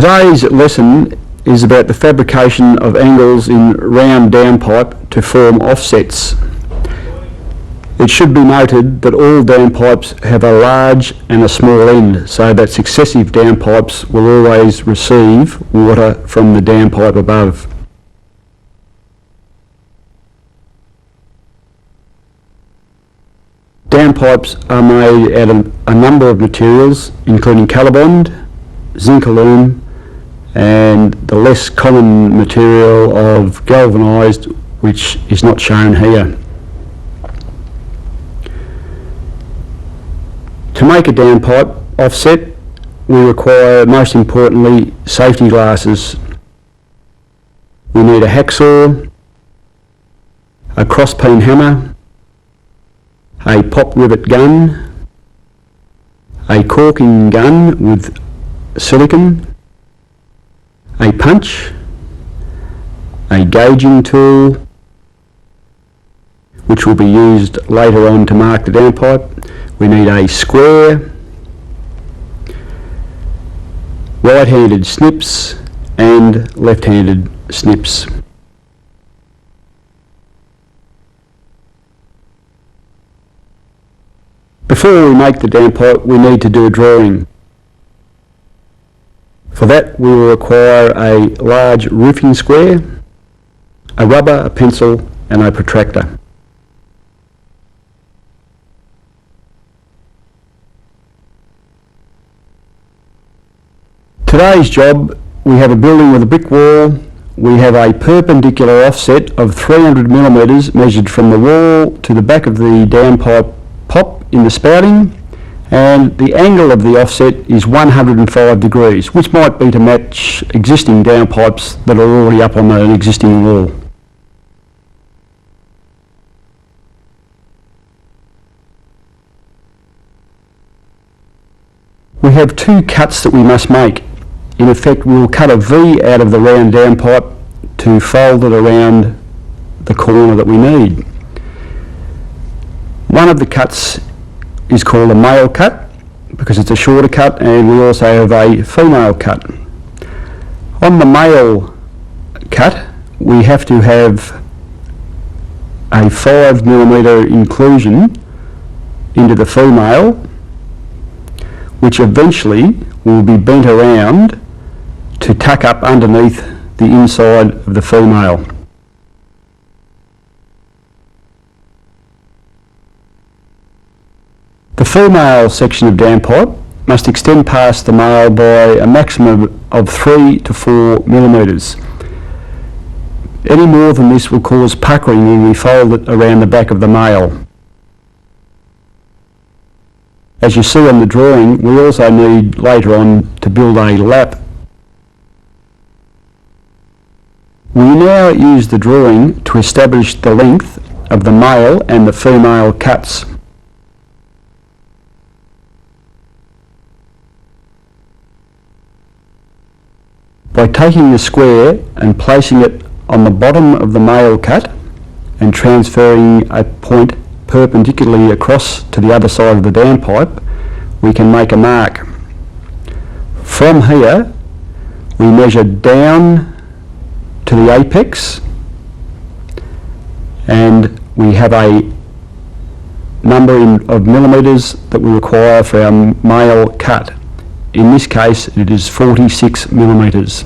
Today's lesson is about the fabrication of angles in round downpipe to form offsets. It should be noted that all downpipes have a large and a small end, so that successive downpipes will always receive water from the downpipe above. Downpipes are made out of a number of materials, including colorbond, zinc aluminum, and the less common material of galvanised, which is not shown here. To make a downpipe offset, we require, most importantly, safety glasses. We need a hacksaw, a cross-peen hammer, a pop rivet gun, a caulking gun with silicone, a punch, a gauging tool, which will be used later on to mark the downpipe. We need a square, right-handed snips and left-handed snips. Before we make the downpipe, we need to do a drawing. For that, we will require a large roofing square, a rubber, a pencil and a protractor. Today's job, we have a building with a brick wall. We have a perpendicular offset of 300 millimetres measured from the wall to the back of the downpipe pop in the spouting, and the angle of the offset is 105 degrees, which might be to match existing downpipes that are already up on an existing wall. We have two cuts that we must make. In effect, we'll cut a V out of the round downpipe to fold it around the corner that we need. One of the cuts is called a male cut because it's a shorter cut, and we also have a female cut. On the male cut, we have to have a 5mm inclusion into the female, which eventually will be bent around to tuck up underneath the inside of the female. The female section of downpipe must extend past the male by a maximum of 3 to 4mm. Any more than this will cause puckering when we fold it around the back of the male. As you see on the drawing, we also need later on to build a lap. We now use the drawing to establish the length of the male and the female cuts. By taking the square and placing it on the bottom of the male cut and transferring a point perpendicularly across to the other side of the downpipe, we can make a mark. From here, we measure down to the apex, and we have a number of millimetres that we require for our male cut. In this case, it is 46 millimetres.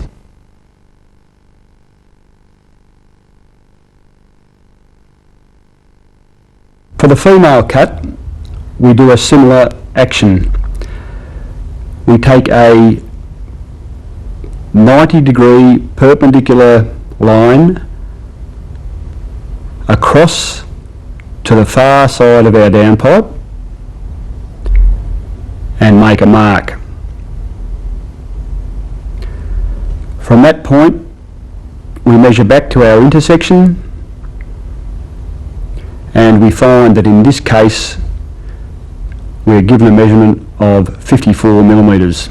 For the female cut, we do a similar action. We take a 90-degree perpendicular line across to the far side of our downpipe and make a mark. From that point, we measure back to our intersection, and we find that in this case we're given a measurement of 54 millimetres.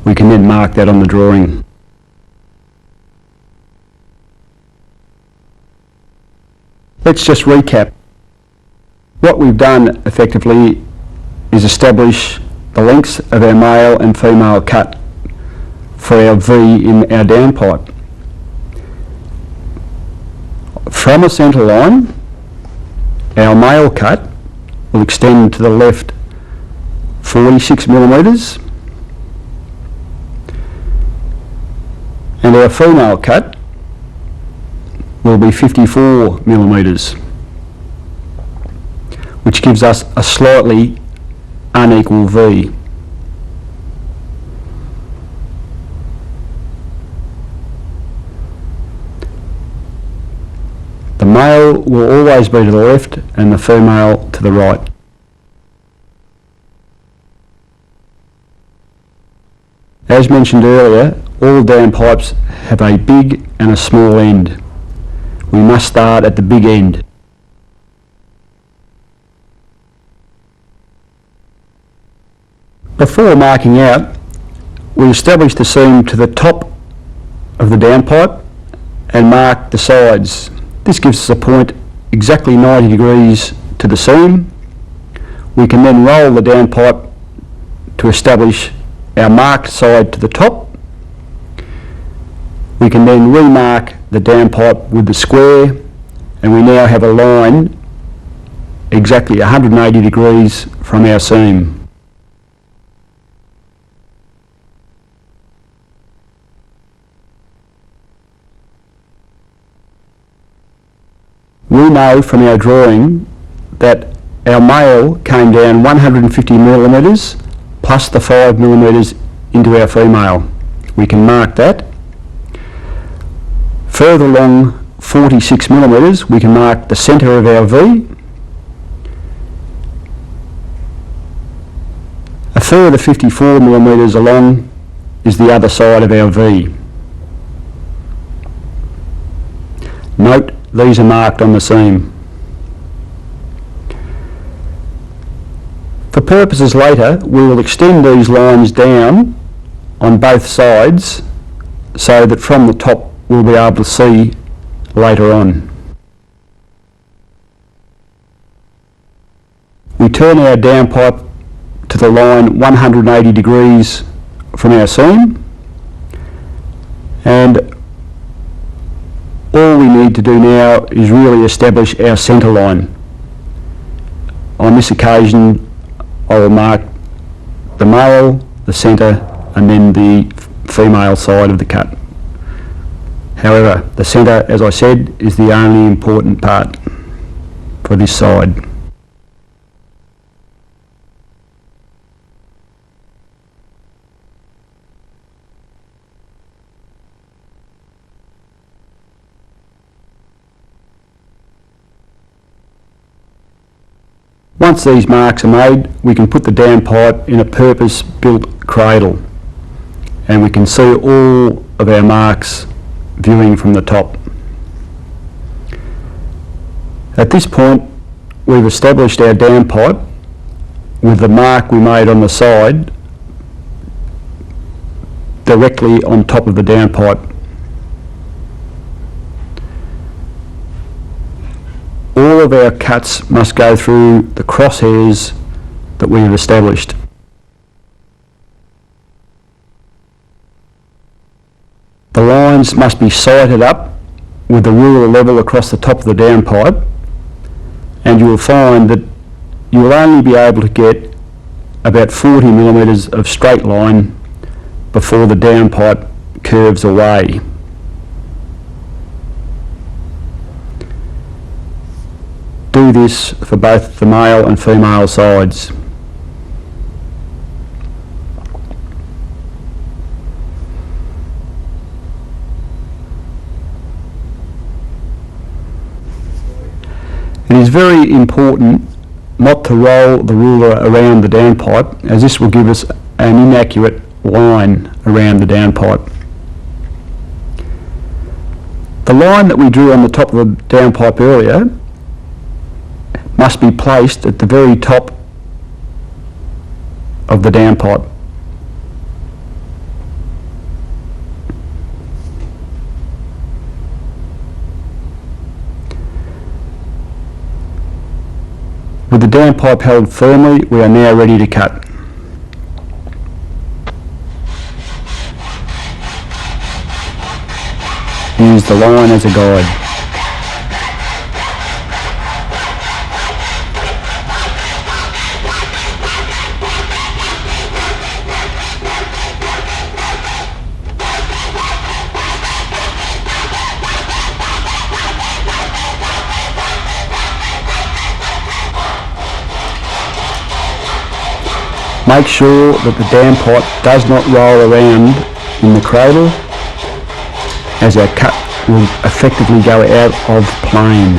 We can then mark that on the drawing. Let's just recap. What we've done effectively is establish the lengths of our male and female cut for our V in our downpipe. From a centre line, our male cut will extend to the left 46 millimetres and our female cut will be 54 millimetres, which gives us a slightly unequal V. The male will always be to the left and the female to the right. As mentioned earlier, all downpipes have a big and a small end. We must start at the big end. Before marking out, we establish the seam to the top of the downpipe and mark the sides. This gives us a point exactly 90 degrees to the seam. We can then roll the downpipe to establish our marked side to the top. We can then remark the downpipe with the square, and we now have a line exactly 180 degrees from our seam. We know from our drawing that our male came down 150 millimetres plus the 5 millimetres into our female. We can mark that. Further along 46 millimetres, we can mark the centre of our V. A further 54 millimetres along is the other side of our V. Note, these are marked on the seam. For purposes later, we will extend these lines down on both sides so that from the top we'll be able to see later on. We turn our downpipe to the line 180 degrees from our seam, and all we need to do now is really establish our centre line. On this occasion I will mark the male, the centre and then the female side of the cut. However, the centre, as I said, is the only important part for this side. Once these marks are made, we can put the downpipe in a purpose-built cradle and we can see all of our marks viewing from the top. At this point, we've established our downpipe with the mark we made on the side directly on top of the downpipe. All of our cuts must go through the crosshairs that we have established. The lines must be sighted up with the ruler level across the top of the downpipe, and you will find that you will only be able to get about 40 millimetres of straight line before the downpipe curves away. Do this for both the male and female sides. It is very important not to roll the ruler around the downpipe, as this will give us an inaccurate line around the downpipe. The line that we drew on the top of the downpipe earlier must be placed at the very top of the downpipe. With the downpipe held firmly, we are now ready to cut. Use the line as a guide. Make sure that the downpipe does not roll around in the cradle, as our cut will effectively go out of plane.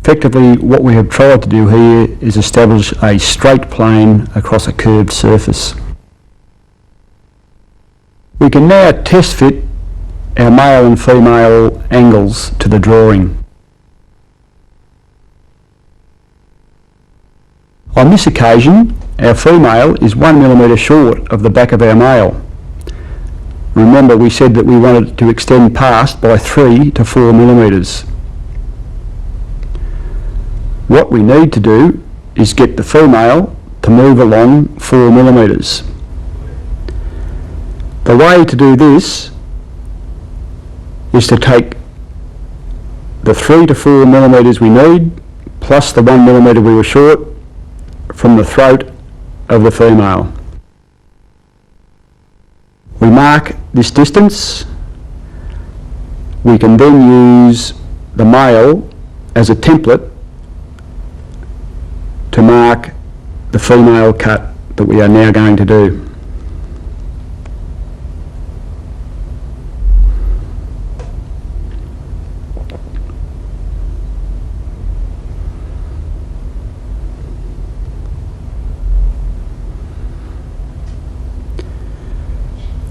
Effectively, what we have tried to do here is establish a straight plane across a curved surface. We can now test fit our male and female angles to the drawing. On this occasion, our female is 1mm short of the back of our male. Remember, we said that we wanted to extend past by 3 to 4mm. What we need to do is get the female to move along 4mm. The way to do this is to take the 3 to 4mm we need plus the 1mm we were short from the throat of the female. We mark this distance. We can then use the male as a template to mark the female cut that we are now going to do.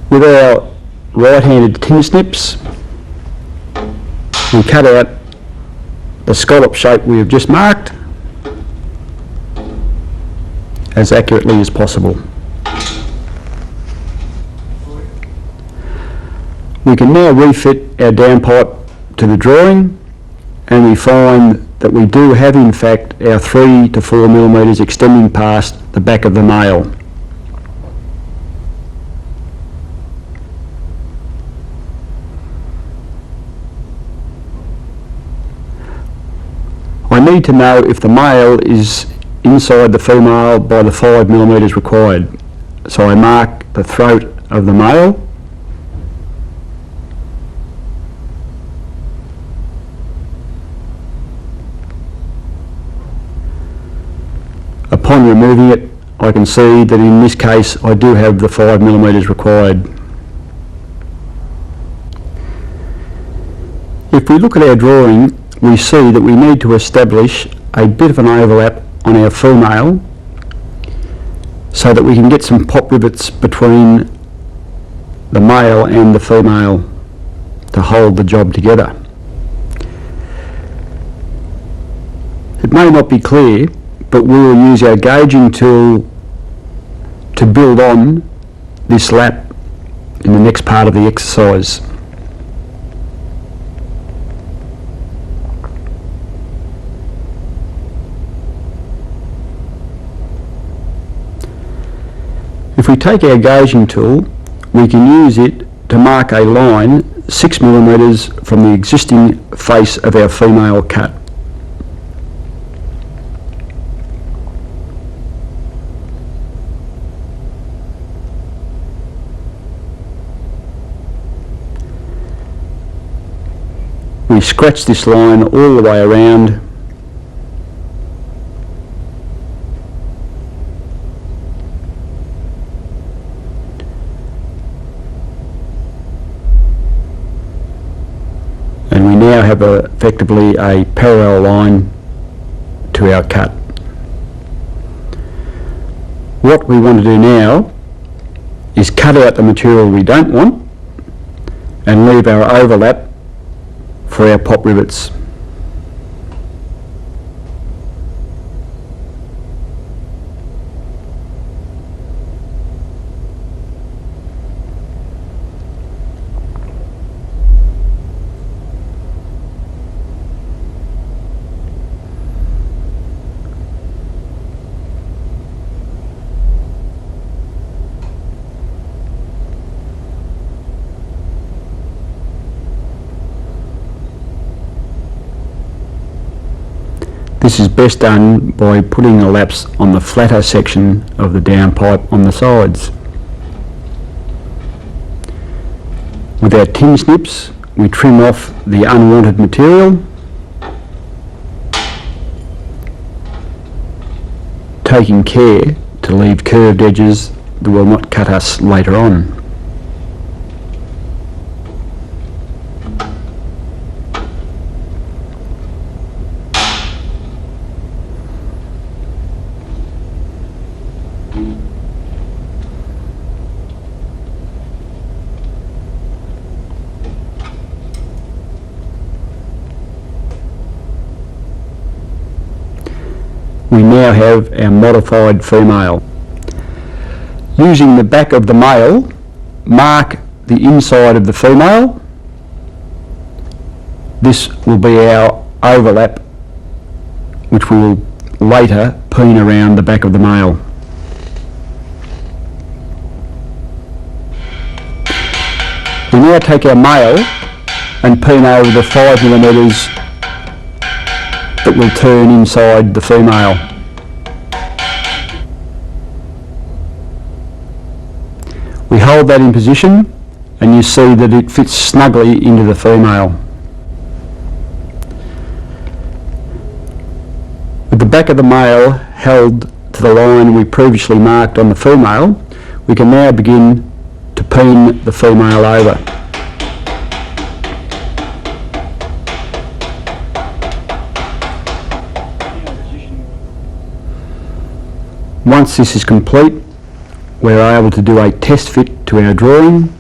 With our right-handed tin snips, we cut out the scallop shape we have just marked as accurately as possible. We can now refit our downpipe to the drawing, and we find that we do have in fact our 3 to 4mm extending past the back of the male. I need to know if the male is inside the female by the 5mm required. So I mark the throat of the male, upon removing it, I can see that in this case I do have the 5mm required. If we look at our drawing, we see that we need to establish a bit of an overlap on our female so that we can get some pop rivets between the male and the female to hold the job together. It may not be clear, but we will use our gauging tool to build on this lap in the next part of the exercise. If we take our gauging tool, we can use it to mark a line 6mm from the existing face of our female cut. we scratch this line all the way around, and we now have effectively a parallel line to our cut. What we want to do now is cut out the material we don't want and leave our overlap for our pop rivets. This is best done by putting the laps on the flatter section of the downpipe on the sides. With our tin snips, we trim off the unwanted material, taking care to leave curved edges that will not cut us later on. We now have our modified female. Using the back of the male, mark the inside of the female. This will be our overlap, which we will later peen around the back of the male. We now take our male and peen over the 5mm that will turn inside the female. We hold that in position and you see that it fits snugly into the female. With the back of the male held to the line we previously marked on the female, we can now begin to peen the female over. Once this is complete, we're able to do a test fit to our drawing,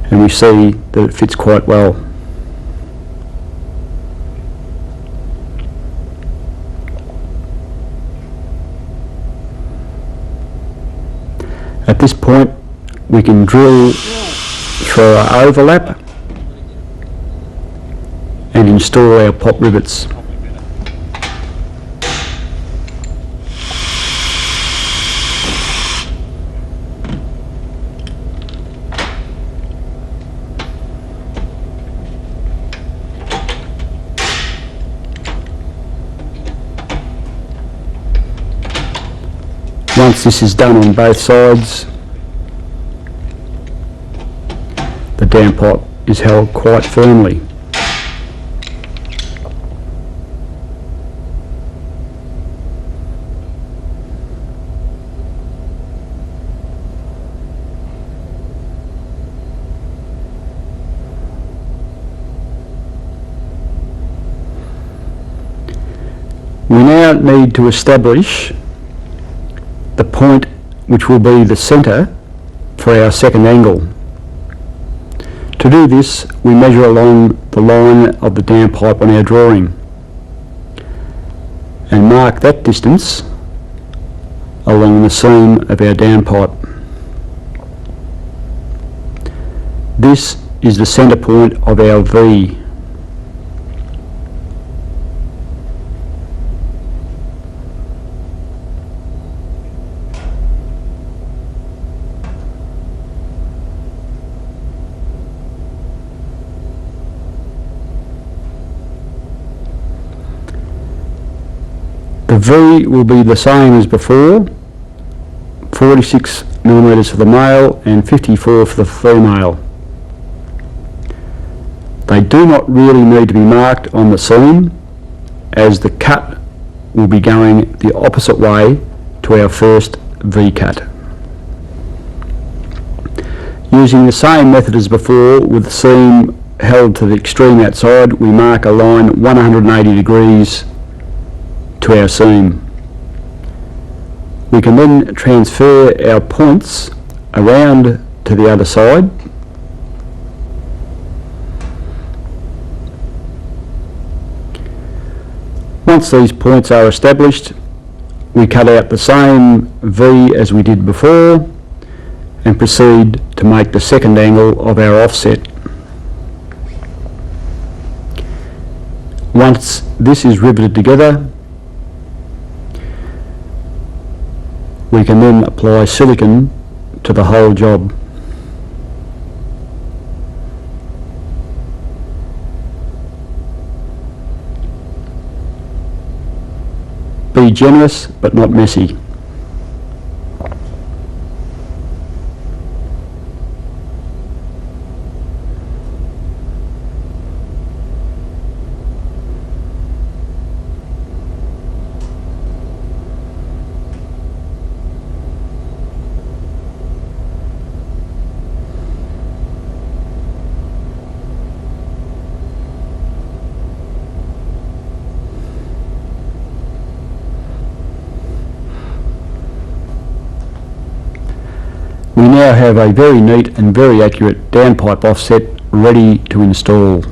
and we see that it fits quite well. At this point, we can drill through our overlap and install our pop rivets. Once this is done on both sides, the downpipe is held quite firmly. We now need to establish the point which will be the centre for our second angle. To do this, we measure along the line of the downpipe on our drawing and mark that distance along the seam of our downpipe. This is the centre point of our V. The V will be the same as before, 46mm for the male and 54 for the female. They do not really need to be marked on the seam, as the cut will be going the opposite way to our first V-cut. Using the same method as before, with the seam held to the extreme outside, we mark a line 180 degrees to our seam. We can then transfer our points around to the other side. Once these points are established, we cut out the same V as we did before and proceed to make the second angle of our offset. Once this is riveted together, we can then apply silicone to the whole job. Be generous but not messy. We now have a very neat and very accurate downpipe offset ready to install.